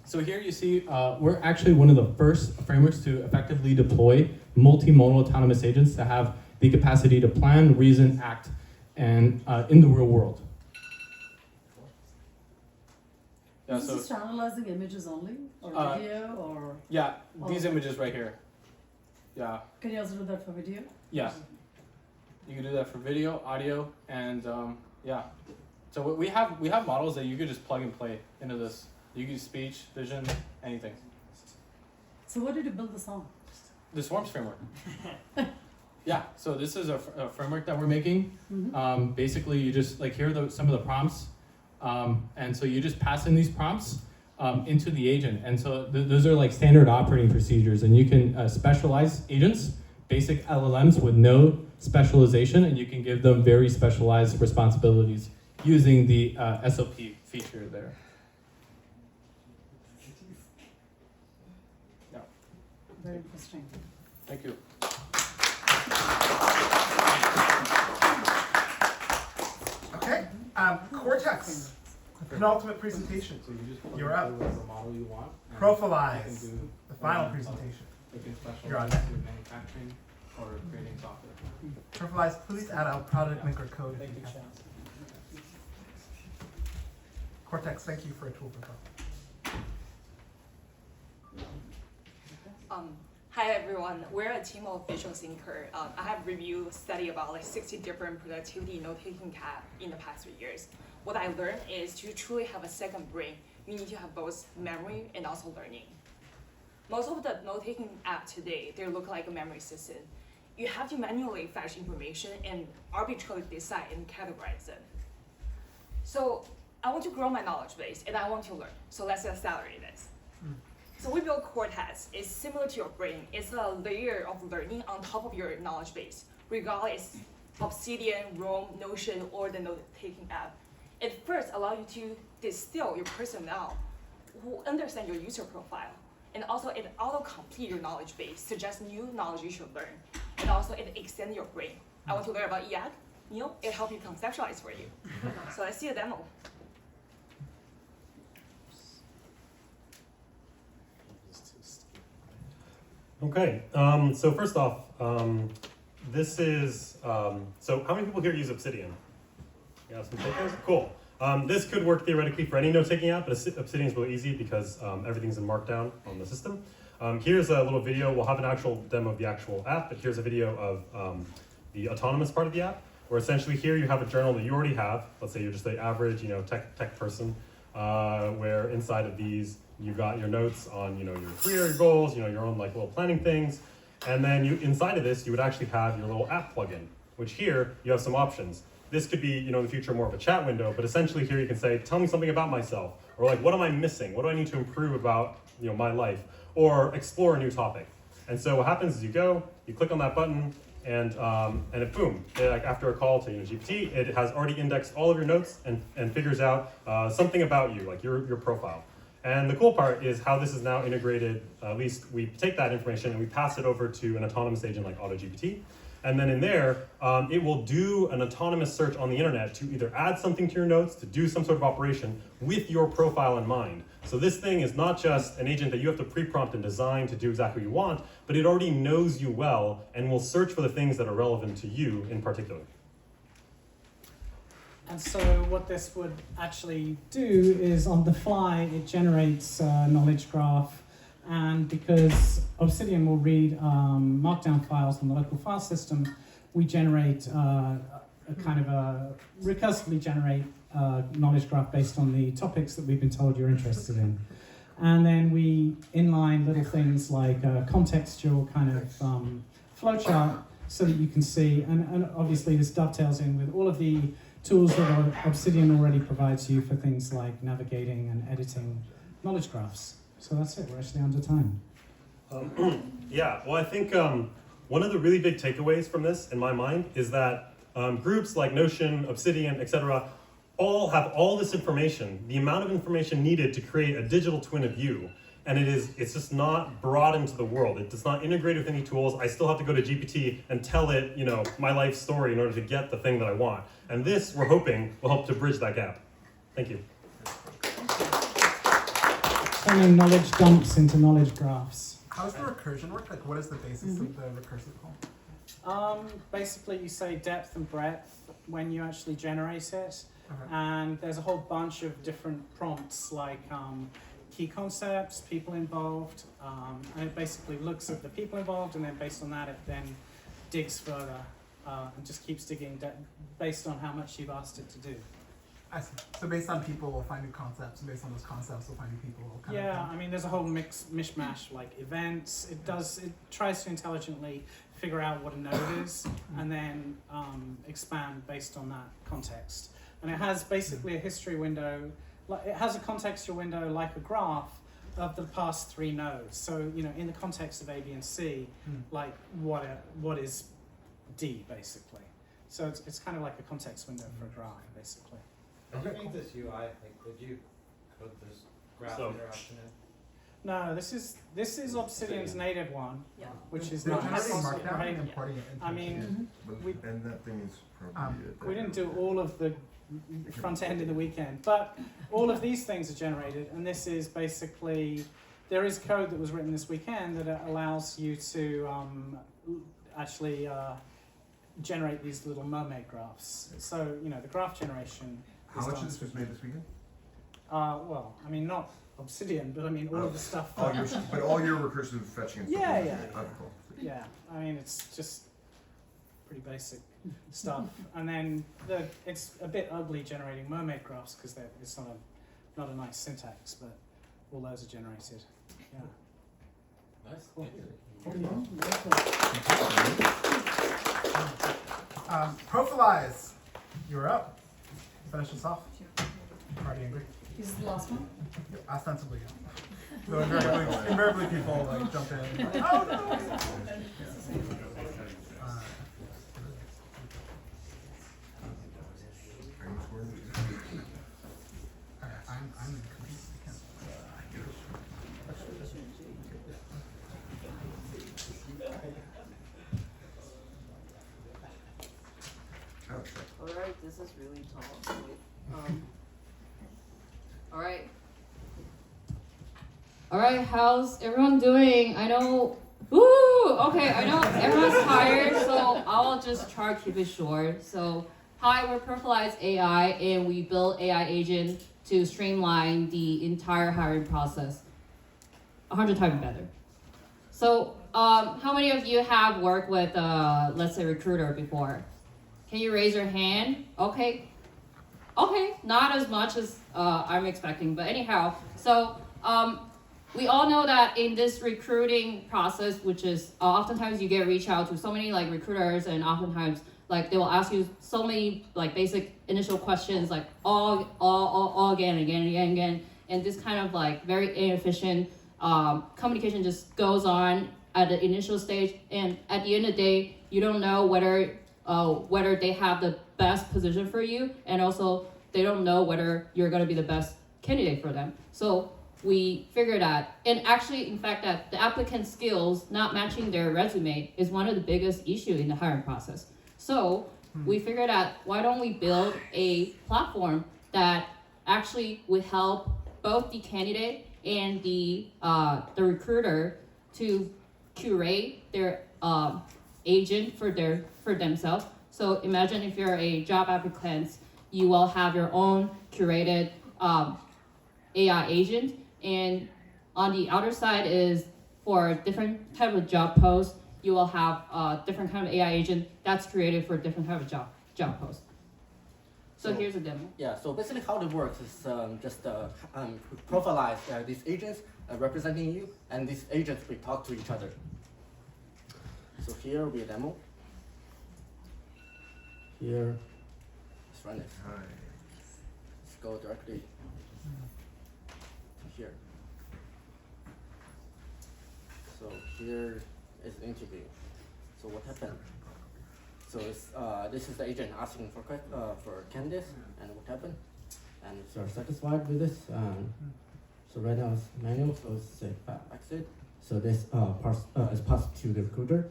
So here you see we're actually one of the first frameworks to effectively deploy multimodal autonomous agents that have the capacity to plan, reason, act, and in the real world. Yeah, Is this analyzing images only, or video, or? Yeah, these images right here. Yeah. Can you also do that for video? Yeah. You can do that for video, audio, and yeah. So we have models that you could just plug and play into this. You can use speech, vision, anything. So what did you build this on? The Swarms framework. Yeah. So this is a framework that we're making. Mm-hmm. Basically, you just like here are some of the prompts. And so you just pass in these prompts into the agent. And so those are like standard operating procedures. And you can specialize agents, basic LLMs with no specialization, and you can give them very specialized responsibilities using the SOP feature there. Yeah. Very interesting. Thank you. Okay, Cortex. Penultimate presentation. So you just You're up. the model you want. Profilize. The final presentation. You're on next. Manufacturing or creating software. Profilize, please add a product link or code. Thank you. Cortex, thank you for a tool for Hi everyone, we're a team of visual thinker. I have reviewed study about like 60 different productivity note-taking app in the past 3 years. What I learned is to truly have a second brain, you need to have both memory and also learning. Most of the note-taking app today, they look like a memory system. You have to manually fetch information and arbitrarily decide and categorize them. So I want to grow my knowledge base and I want to learn. So let's accelerate this. So we built Cortex. It's similar to your brain. It's a layer of learning on top of your knowledge base, regardless Obsidian, Roam, Notion, or the note-taking app. It first allows you to distill your personnel who understand your user profile. And also it auto-complete your knowledge base, suggest new knowledge you should learn. And also it extends your brain. I want to learn about EAC, it helps you conceptualize for you. So let's see a demo. Okay, so first off, this is, so how many people here use Obsidian? You got some takers? Cool. This could work theoretically for any note-taking app, but Obsidian is really easy because everything's in Markdown on the system. Here's a little video. We'll have an actual demo of the actual app, but here's a video of the autonomous part of the app, where essentially here you have a journal that you already have. Let's say you're just the average, tech person, where inside of these you got your notes on, your career, your goals, your own like little planning things, and then inside of this you would actually have your little app plugin, which here you have some options. This could be, in the future more of a chat window, but essentially here you can say, tell me something about myself, or like, what am I missing? What do I need to improve about, my life, or explore a new topic. And so what happens is you click on that button, and it boom, like after a call to GPT, it has already indexed all of your notes and figures out something about you, like your profile. And the cool part is how this is now integrated. At least we take that information and we pass it over to an autonomous agent like AutoGPT. And then in there, it will do an autonomous search on the internet to either add something to your notes, to do some sort of operation with your profile in mind. So this thing is not just an agent that you have to pre-prompt and design to do exactly what you want, but it already knows you well and will search for the things that are relevant to you in particular. And so what this would actually do is on the fly, it generates a knowledge graph. And because Obsidian will read markdown files from the local file system, we generate a kind of a recursively generate knowledge graph based on the topics that we've been told you're interested in. And then we inline little things like a contextual kind of flowchart so that you can see, and obviously this dovetails in with all of the tools that Obsidian already provides you for things like navigating and editing knowledge graphs. So that's it, we're actually under time. Yeah, well, I think one of the really big takeaways from this, in my mind, is that groups like Notion, Obsidian, etc., all have all this information, the amount of information needed to create a digital twin of you, and it's just not brought into the world. It does not integrate with any tools. I still have to go to GPT and tell it, my life story in order to get the thing that I want. And this, we're hoping, will help to bridge that gap. Thank you. Turning knowledge dumps into knowledge graphs. How does the recursion work? Like, what is the basis of the recursive call? Basically, you say depth and breadth when you actually generate it. And there's a whole bunch of different prompts like key concepts, people involved, and it basically looks at the people involved, and then based on that it then digs further and just keeps digging based on how much you've asked it to do. I see. So based on people, we'll find new concepts, and based on those concepts, we'll find new people. Yeah, I mean, there's a whole mishmash like events. It tries to intelligently figure out what a node is, and then expand based on that context. And it has basically a history window. It has a contextual window like a graph of the past 3 nodes. So in the context of A, B, and C, like what is D basically. So it's kind of like a context window for a graph basically. Did you make this UI? Like, did you code this graph interaction in? No, this is Obsidian's native one, which is They're nice. generating markdown Right? and importing it into I mean, And that thing is probably we didn't do all of the front end in the weekend, but all of these things are generated, and this is basically, there is code that was written this weekend that allows you to actually generate these little mermaid graphs. So, the graph generation. How much of this was made this weekend? Well, I mean, not Obsidian, but I mean all of the stuff. But all your recursive fetching and stuff. Yeah. Oh, cool. Yeah, I mean, it's just pretty basic stuff. And then it's a bit ugly generating mermaid graphs because it's not a nice syntax, but all those are generated. Yeah. Nice. Cool. Profilize, you're up. Finish us off. Party angry. Is this the last one? Ostensibly, yeah. Though invariably people jump in. Oh no! I'm Alright, this is really tall. Alright. Alright, how's everyone doing? I know. Okay, I know everyone's tired, so I'll just try to keep it short. So, hi, we're Profilize AI, and we built AI agent to streamline the entire hiring process 100 times better. So, how many of you have worked with, let's say, recruiter before? Can you raise your hand? Okay, not as much as I'm expecting, but anyhow, so we all know that in this recruiting process, which is oftentimes you get reached out to so many like recruiters, and oftentimes like they will ask you so many like basic initial questions, like all again, and this kind of like very inefficient communication just goes on at the initial stage, and at the end of the day, you don't know whether they have the best position for you, and also they don't know whether you're going to be the best candidate for them. So we figured that, and actually, in fact, that the applicant skills not matching their resume is one of the biggest issue in the hiring process. So we figured out, why don't we build a platform that actually would help both the candidate and the recruiter to curate their agent for themselves. So imagine if you're a job applicant, you will have your own curated AI agent, and on the outer side is for different type of job posts, you will have a different kind of AI agent that's created for different type of job posts. So here's a demo. Yeah, so basically how it works is just profilize these agents representing you, and these agents will talk to each other. So here will be a demo. Here, let's run it. Let's go directly to here. So here is the interview. So what happened? So it's, this is the agent asking for candidates, and what happened? And if you're satisfied with this, so right now it's manual, so it's say exit. So this is passed to the recruiter.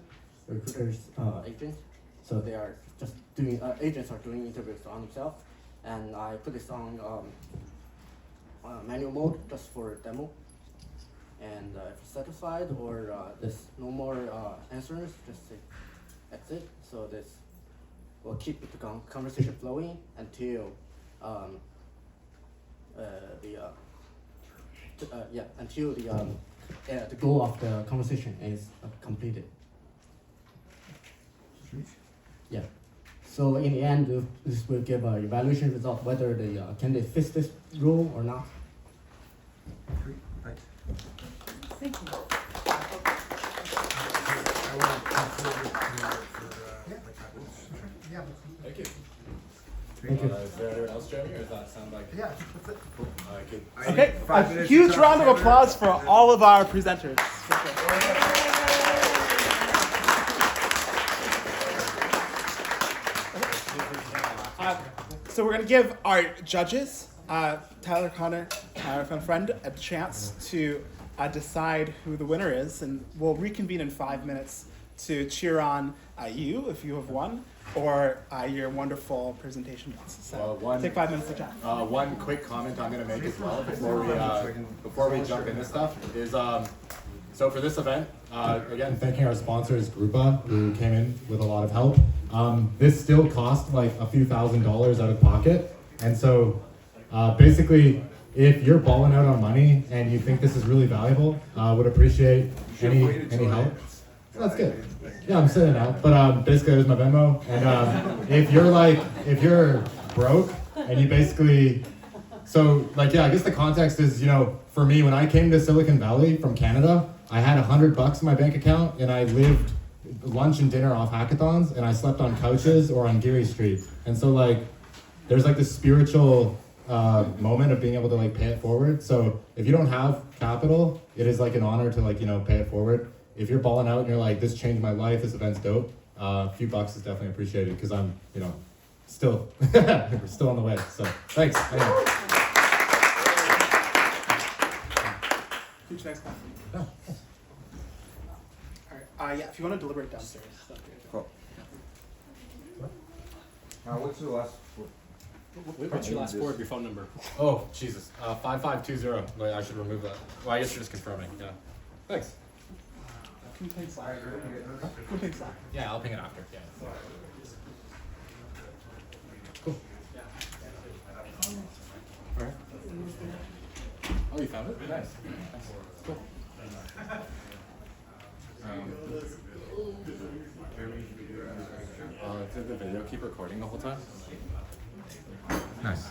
The recruiter's agent. So they are just doing agents are doing interviews on themselves, and I put this on manual mode just for demo. And if it's satisfied or there's no more answers, just say exit. So this will keep the conversation flowing until the goal of the conversation is completed. Yeah. So in the end, this will give an evaluation result whether the candidate fits this role or not. Thanks. Thank you. Thank you. Thank you. Is there anyone else joining, or does that sound like? Yeah, that's it. Cool. All right, good. Okay, 5 a minutes huge to round of talk. applause for all of our presenters. So we're gonna give our judges, Tyler, Connor, my friend, a chance to decide who the winner is, and we'll reconvene in 5 minutes to cheer on you if you have won, or your wonderful presentation. So take 5 minutes to chat. One quick comment I'm going to make as well before we jump into stuff is so for this event, again thanking our sponsors Grupa, who came in with a lot of help. This still cost like a few $1,000s out of pocket, and so basically if you're balling out on money and you think this is really valuable, would appreciate any help. That's good. Yeah, I'm sitting out, but basically there's my Venmo, and if you're broke and you basically, so like yeah, I guess the context is, you know, for me when I came to Silicon Valley from Canada, I had $100 in my bank account and I lived lunch and dinner off hackathons, and I slept on couches or on Geary Street, and so like there's like this spiritual moment of being able to like pay it forward. So if you don't have capital, it is like an honor to like, you know, pay it forward. If you're balling out and you're like, this changed my life, this event's dope, a few bucks is definitely appreciated because I'm, you know, still, we're still on the way. So thanks. Anyway. Huge thanks, Matt. All right. Yeah, if you want to deliberate downstairs. Cool. What's the last? What's your last four of your phone number? Oh, Jesus. 5520. Wait, I should remove that. Well, I guess you're just confirming. Yeah. Thanks. Can you ping Slack? Can you ping Slack? Yeah, I'll ping it after. Yeah. Cool. All right. Oh, you found it? Nice. Cool. Did the video keep recording the whole time? Nice.